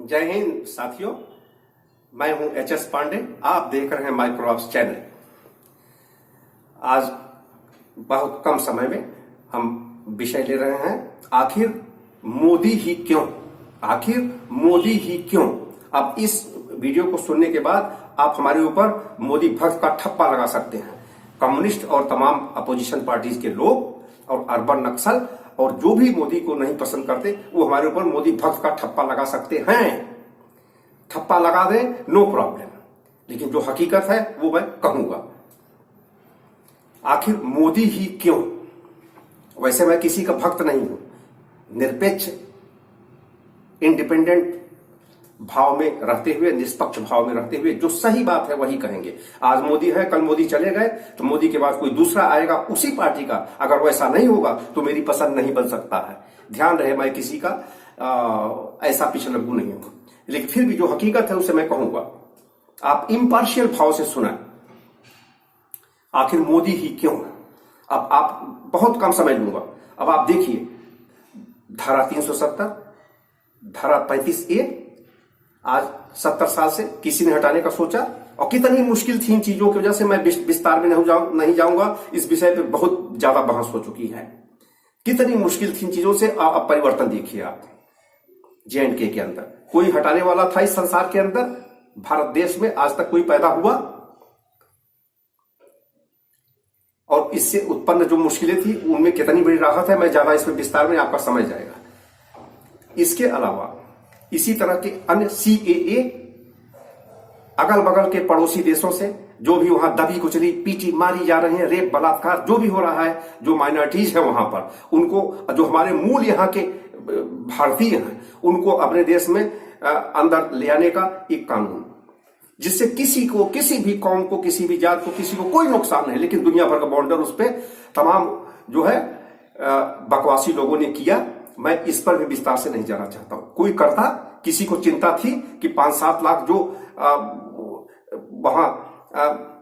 जय हिंद साथियों, मैं हूं एच.एस. पांडे। आप देख रहे हैं माइक्रोऑप्स चैनल। आज बहुत कम समय में हम विषय ले रहे हैं आखिर मोदी ही क्यों। आखिर मोदी ही क्यों। अब इस वीडियो को सुनने के बाद आप हमारे ऊपर मोदी भक्त का ठप्पा लगा सकते हैं। कम्युनिस्ट और तमाम अपोजिशन पार्टीज के लोग और अर्बन नक्सल और जो भी मोदी को नहीं पसंद करते वो हमारे ऊपर मोदी भक्त का ठप्पा लगा सकते हैं। ठप्पा लगा दें, नो प्रॉब्लम, लेकिन जो हकीकत है वो मैं कहूंगा। आखिर मोदी ही क्यों। वैसे मैं किसी का भक्त नहीं हूं, निरपेक्ष इंडिपेंडेंट भाव में रहते हुए, निष्पक्ष भाव में रहते हुए जो सही बात है वही कहेंगे। आज मोदी है, कल मोदी चले गए तो मोदी के बाद कोई दूसरा आएगा उसी पार्टी का। अगर वैसा नहीं होगा तो मेरी पसंद नहीं बन सकता है। ध्यान रहे, मैं किसी का ऐसा पिछलग्गू नहीं हूं, लेकिन फिर भी जो हकीकत है उसे मैं कहूंगा। आप इम्पार्शियल भाव से सुना आखिर मोदी ही क्यों। अब आप बहुत कम समय लूंगा। अब आप देखिए, धारा 370, धारा 35A आज 70 साल से किसी ने हटाने का सोचा, और कितनी मुश्किल थी इन चीजों की वजह से मैं विस्तार में नहीं जाऊंगा। इस विषय पे बहुत ज्यादा बहस हो चुकी है। कितनी मुश्किल थी इन चीजों से। अब परिवर्तन देखिए आप। J&K के अंदर कोई हटाने वाला था इस संसार के अंदर? भारत देश में आज तक कोई पैदा हुआ? और इससे उत्पन्न जो मुश्किलें थी उनमें कितनी बड़ी राहत है, मैं ज्यादा इसमें विस्तार में आपका समझ जाएगा। इसके अलावा इसी तरह के अन्य CAA, अगल बगल के पड़ोसी देशों से जो भी वहां दबी कुचली पीटी मारी जा रही है, रेप बलात्कार जो भी हो रहा है, जो माइनॉरिटीज है वहां पर, उनको, जो हमारे मूल यहाँ के भारतीय हैं, उनको अपने देश में अंदर ले आने का एक कानून, जिससे किसी को, किसी भी कौम को, किसी भी जात को, किसी को कोई नुकसान नहीं, लेकिन दुनिया भर का बॉर्डर उस पर तमाम जो है बकवासी लोगों ने किया। मैं इस पर भी विस्तार से नहीं जाना चाहता हूं। कोई करता, किसी को चिंता थी कि 5-7 लाख जो वहां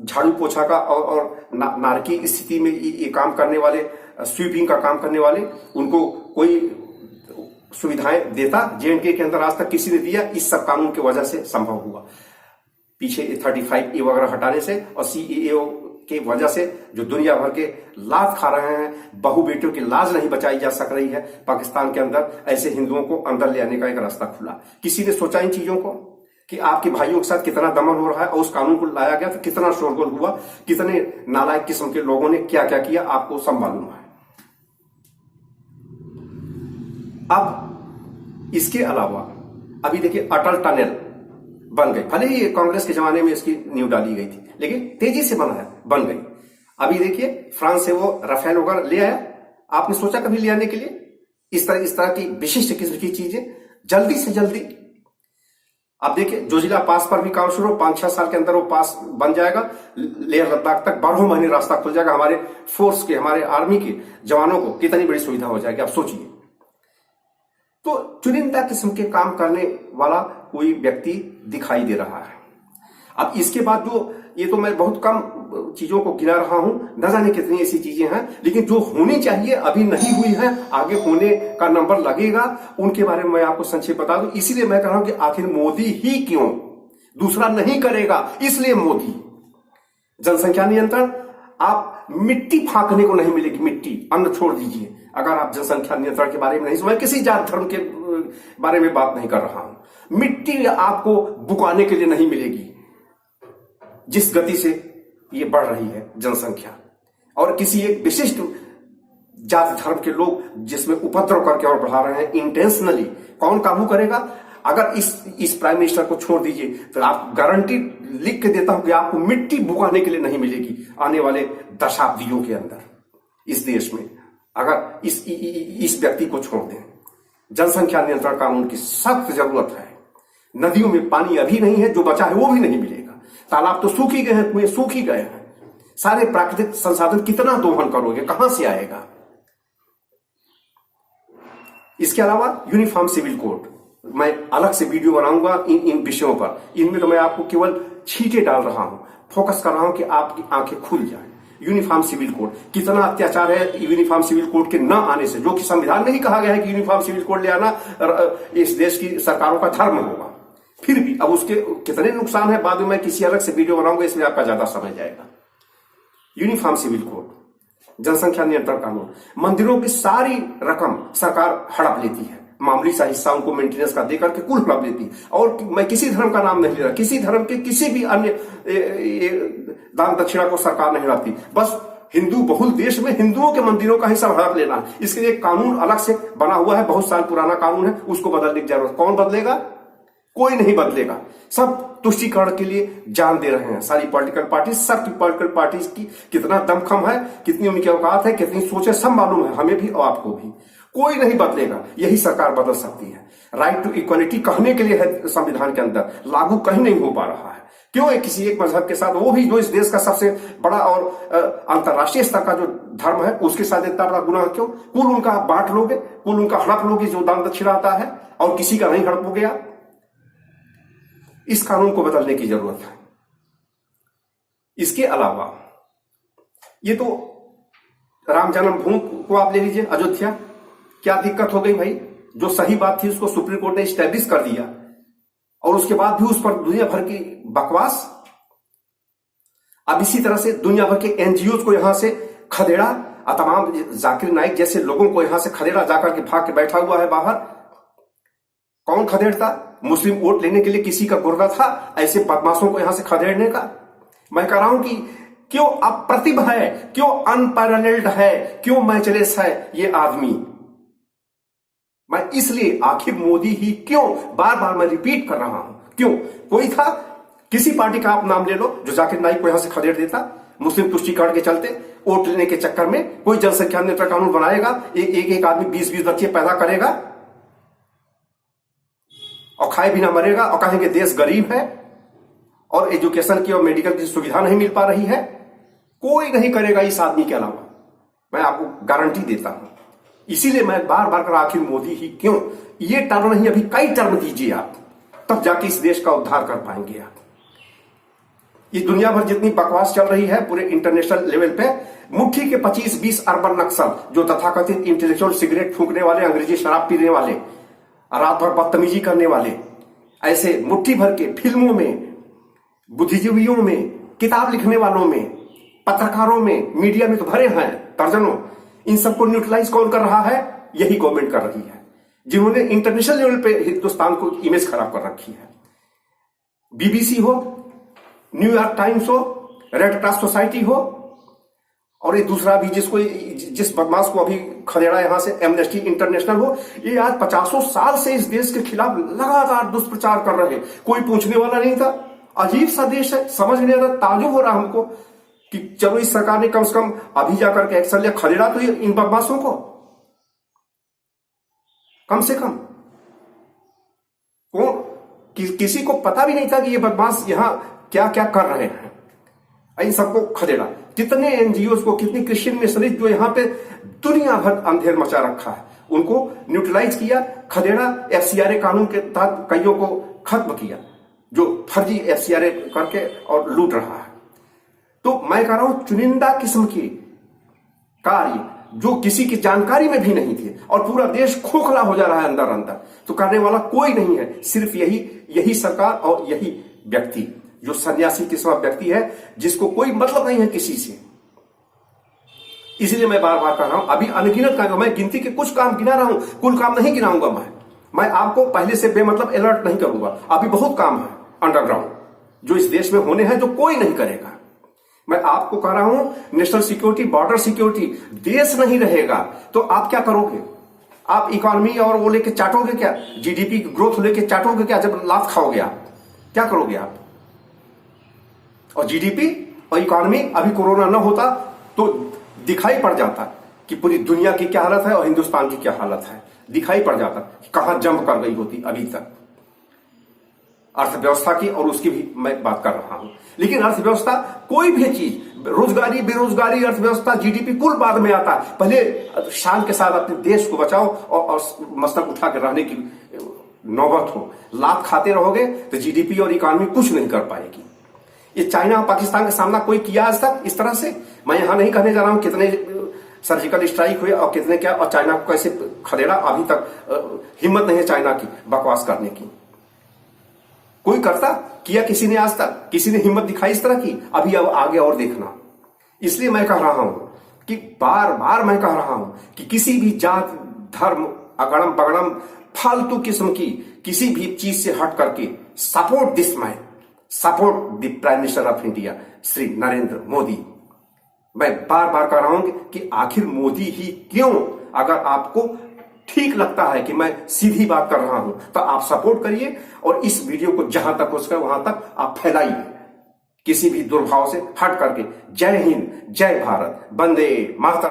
झाड़ू पोछा का और नारकी स्थिति में ये काम करने वाले, स्वीपिंग का काम करने वाले, उनको कोई सुविधाएं देता J&K के अंदर आज तक किसी ने दिया? इस सब कानून की वजह से संभव हुआ। पीछे 35A वगैरह हटाने से और CAA के वजह से जो दुनिया भर के लात खा रहे हैं, बहू बेटियों की लाज नहीं बचाई जा सक रही है पाकिस्तान के अंदर, ऐसे हिंदुओं को अंदर ले आने का एक रास्ता खुला। किसी ने सोचा इन चीजों को कि आपके भाइयों के साथ कितना दमन हो रहा है, और उस कानून को लाया गया तो कितना शोरगुल हुआ, कितने नालायक किस्म के लोगों ने क्या क्या किया, आपको सब मालूम है। अब इसके अलावा अभी देखिए, अटल टनल बन गई। भले ही कांग्रेस के जमाने में इसकी नींव डाली गई थी, लेकिन तेजी से बन गई। अभी देखिए, फ्रांस से वो राफेल वगैरह ले आया। आपने सोचा कभी ले आने के लिए इस तरह की विशिष्ट किस्म की चीजें जल्दी से जल्दी? अब देखिए, जोजिला पास पर भी काम शुरू हो, 5-6 साल के अंदर वो पास बन जाएगा। लेह लद्दाख तक 12 महीने रास्ता खुल जाएगा। हमारे फोर्स के, हमारे आर्मी के जवानों को कितनी बड़ी सुविधा हो जाएगी, आप सोचिए। तो चुनिंदा किस्म के काम करने वाला कोई व्यक्ति दिखाई दे रहा है। अब इसके बाद जो, ये तो मैं बहुत कम चीजों को गिना रहा हूं, न जाने कितनी ऐसी चीजें हैं, लेकिन जो होनी चाहिए अभी नहीं हुई है, आगे होने का नंबर लगेगा, उनके बारे में मैं आपको संक्षेप बता दूं। इसीलिए मैं कह रहा हूं कि आखिर मोदी ही क्यों, दूसरा नहीं करेगा, इसलिए मोदी। जनसंख्या नियंत्रण, आप मिट्टी फांकने को नहीं मिलेगी, मिट्टी, अन्न छोड़ दीजिए अगर आप जनसंख्या नियंत्रण के बारे में नहीं। मैं किसी जात धर्म के बारे में बात नहीं कर रहा हूं। मिट्टी आपको बुकाने के लिए नहीं मिलेगी, जिस गति से ये बढ़ रही है जनसंख्या, और किसी एक विशिष्ट जाति धर्म के लोग जिसमें उपद्रव करके और बढ़ा रहे हैं इंटेंशनली। कौन काबू करेगा? अगर इस प्राइम मिनिस्टर को छोड़ दीजिए तो आप गारंटी लिख के देता हूं कि आपको मिट्टी बुकाने के लिए नहीं मिलेगी आने वाले दशाब्दियों के अंदर इस देश में, अगर इस व्यक्ति को छोड़ दें। जनसंख्या नियंत्रण कानून की सख्त जरूरत है। नदियों में पानी अभी नहीं है, जो बचा है वो भी नहीं मिलेगा। तालाब तो सूख ही गए हैं, कुएं सूख ही गए हैं। सारे प्राकृतिक संसाधन कितना दोहन करोगे, कहां से आएगा? इसके अलावा यूनिफॉर्म सिविल कोड, मैं अलग से वीडियो बनाऊंगा इन विषयों पर। इनमें तो मैं आपको केवल छींटे डाल रहा हूं, फोकस कर रहा हूं कि आपकी आंखें खुल जाए। यूनिफॉर्म सिविल कोड, कितना अत्याचार है यूनिफॉर्म सिविल कोड के न आने से, जो कि संविधान में ही कहा गया है कि यूनिफॉर्म सिविल कोड ले आना इस देश की सरकारों का धर्म होगा। फिर भी अब उसके कितने नुकसान है बाद में मैं किसी अलग से वीडियो बनाऊंगा, इसमें आपका ज्यादा समझ जाएगा। यूनिफॉर्म सिविल कोड, जनसंख्या नियंत्रण कानून, मंदिरों की सारी रकम सरकार हड़प लेती है, मामूली सा हिस्सा उनको मेंटेनेंस का देकर के कुल हड़प लेती है। और मैं किसी धर्म का नाम नहीं ले रहा, किसी धर्म के किसी भी अन्य दान दक्षिणा को सरकार नहीं हड़पती, बस हिंदू बहुल देश में हिंदुओं के मंदिरों का ही सब हड़प लेना। इसके लिए कानून अलग से बना हुआ है, बहुत साल पुराना कानून है, उसको बदलने की जरूरत। कौन बदलेगा? कोई नहीं बदलेगा। सब तुष्टीकरण के लिए जान दे रहे हैं सारी पॉलिटिकल पार्टी। सब पॉलिटिकल पार्टीज की कितना दमखम है, कितनी उनकी औकात है, कितनी सोच है, सब मालूम है हमें भी और आपको भी। कोई नहीं बदलेगा, यही सरकार बदल सकती है। राइट टू इक्वलिटी कहने के लिए है संविधान के अंदर, लागू कहीं नहीं हो पा रहा है। क्यों है किसी एक मजहब के साथ, वो भी जो इस देश का सबसे बड़ा और अंतर्राष्ट्रीय स्तर का जो धर्म है उसके साथ इतना बड़ा गुनाह क्यों? कुल उनका आप बांट लोगे, कुल उनका हड़प लोगे जो दान दक्षिणा आता है, और किसी का नहीं हड़पोगे आप। इस कानून को बदलने की जरूरत है। इसके अलावा ये तो राम जन्मभूमि को आप ले लीजिए, अयोध्या, क्या दिक्कत हो गई भाई? जो सही बात थी उसको सुप्रीम कोर्ट ने स्टैब्लिश कर दिया, और उसके बाद भी उस पर दुनिया भर की बकवास। अब इसी तरह से दुनिया भर के एनजीओ को यहां से खदेड़ा, तमाम जाकिर नाइक जैसे लोगों को यहां से खदेड़ा, जाकर के भाग के बैठा हुआ है बाहर। कौन खदेड़ता? मुस्लिम वोट लेने के लिए किसी का गुर्दा था ऐसे बदमाशों को यहां से खदेड़ने का? मैं कह रहा हूं कि क्यों अप्रतिभ है, क्यों अनपैरेलल्ड है, क्यों मैचलेस है ये आदमी। मैं इसलिए आखिर मोदी ही क्यों, बार बार मैं रिपीट कर रहा हूं, क्यों? कोई था, किसी पार्टी का आप नाम ले लो जो जाकिर नाइक को यहां से खदेड़ देता मुस्लिम तुष्टीकरण के चलते, वोट लेने के चक्कर में। कोई जनसंख्या नियंत्रण कानून बनाएगा, एक आदमी 20-20 बच्चे पैदा करेगा और खाए बिना मरेगा, और कहेंगे देश गरीब है और एजुकेशन की और मेडिकल की सुविधा नहीं मिल पा रही है। कोई नहीं करेगा इस आदमी के अलावा, मैं आपको गारंटी देता हूं। इसीलिए मैं बार बार कर आखिर मोदी ही क्यों, ये टर्म नहीं अभी कई टर्म दीजिए आप, तब जाके इस देश का उद्धार कर पाएंगे आप। ये दुनिया भर जितनी बकवास चल रही है पूरे इंटरनेशनल लेवल पे, मुट्ठी के 25-20 अर्बन नक्सल जो तथाकथित इंटेलेक्चुअल सिगरेट फूंकने वाले, अंग्रेजी शराब पीने वाले, रात भर बदतमीजी करने वाले, ऐसे मुट्ठी भर के फिल्मों में, बुद्धिजीवियों में, किताब लिखने वालों में, पत्रकारों में, मीडिया में तो भरे हैं दर्जनों। इन सबको न्यूट्रलाइज कौन कर रहा है? यही गवर्नमेंट कर रही है, जिन्होंने इंटरनेशनल लेवल पे हिंदुस्तान को इमेज खराब कर रखी है। बीबीसी हो, न्यूयॉर्क टाइम्स हो, रेड क्रॉस सोसाइटी हो, और ये दूसरा भी जिस बदमाश को अभी खदेड़ा यहां से, एमनेस्टी इंटरनेशनल हो, ये आज 50 साल से इस देश के खिलाफ लगातार दुष्प्रचार कर रहे हैं। कोई पूछने वाला नहीं था। अजीब सा देश है, समझ नहीं आता, ताजुब हो रहा हमको कि चलो इस सरकार ने कम से कम अभी जाकर के एक्शन लिया, खदेड़ा तो इन बदमाशों को कम से कम। किसी को पता भी नहीं था कि ये बदमाश यहां क्या क्या कर रहे हैं, इन सबको खदेड़ा। कितने एनजीओ को, कितनी क्रिश्चियन मिशनरी जो यहां पे दुनिया भर अंधेर मचा रखा है, उनको न्यूट्रलाइज किया, खदेड़ा। एफसीआरए कानून के तहत कईयों को खत्म किया जो फर्जी एफसीआरए करके और लूट रहा है। तो मैं कह रहा हूं चुनिंदा किस्म के कार्य जो किसी की जानकारी में भी नहीं थे, और पूरा देश खोखला हो जा रहा है अंदर अंदर, तो करने वाला कोई नहीं है, सिर्फ यही सरकार और यही व्यक्ति जो सन्यासी किस्म व्यक्ति है, जिसको कोई मतलब नहीं है किसी से। इसलिए मैं बार बार कह रहा हूं, अभी अनगिनत काम, मैं गिनती के कुछ काम गिना रहा हूं, कुल काम नहीं गिनाऊंगा। मैं आपको पहले से बेमतलब अलर्ट नहीं करूंगा। अभी बहुत काम है अंडरग्राउंड जो इस देश में होने हैं, जो कोई नहीं करेगा। मैं आपको कह रहा हूं नेशनल सिक्योरिटी, बॉर्डर सिक्योरिटी, देश नहीं रहेगा तो आप क्या करोगे? आप इकोनॉमी और वो लेके चाटोगे क्या? जीडीपी ग्रोथ लेके चाटोगे क्या? जब लात खाओगे आप क्या करोगे आप? और जीडीपी और इकोनॉमी, अभी कोरोना न होता तो दिखाई पड़ जाता कि पूरी दुनिया की क्या हालत है और हिंदुस्तान की क्या हालत है, दिखाई पड़ जाता कहां जंप कर गई होती अभी तक अर्थव्यवस्था की, और उसकी भी मैं बात कर रहा हूं। लेकिन अर्थव्यवस्था, कोई भी चीज, रोजगारी, बेरोजगारी, अर्थव्यवस्था, जीडीपी कुल बाद में आता है। पहले शान के साथ अपने देश को बचाओ और मस्तक उठा कर रहने की नौबत हो। लात खाते रहोगे तो जीडीपी और इकोनॉमी कुछ नहीं कर पाएगी। ये चाइना और पाकिस्तान का सामना कोई किया आज तक इस तरह से? मैं यहां नहीं कहने जा रहा हूं कितने सर्जिकल स्ट्राइक हुए और कितने क्या, और चाइना को कैसे खदेड़ा, अभी तक हिम्मत नहीं है चाइना की बकवास करने की। कोई करता? किया किसी ने आज तक? किसी ने हिम्मत दिखाई इस तरह की? अभी अब आगे और देखना। इसलिए मैं कह रहा हूं कि बार बार मैं कह रहा हूं कि किसी भी जात, धर्म, अगड़म बगड़म, फालतू किस्म की किसी भी चीज से हट करके support this man, support the prime minister of India Shri Narendra Modi. मैं बार बार कह रहा हूं कि आखिर मोदी ही क्यों? अगर आपको ठीक लगता है कि मैं सीधी बात कर रहा हूं तो आप सपोर्ट करिए और इस वीडियो को जहां तक हो सके वहां तक आप फैलाइए, किसी भी दुर्भाव से हट करके। जय हिंद, जय भारत, वंदे मातरम।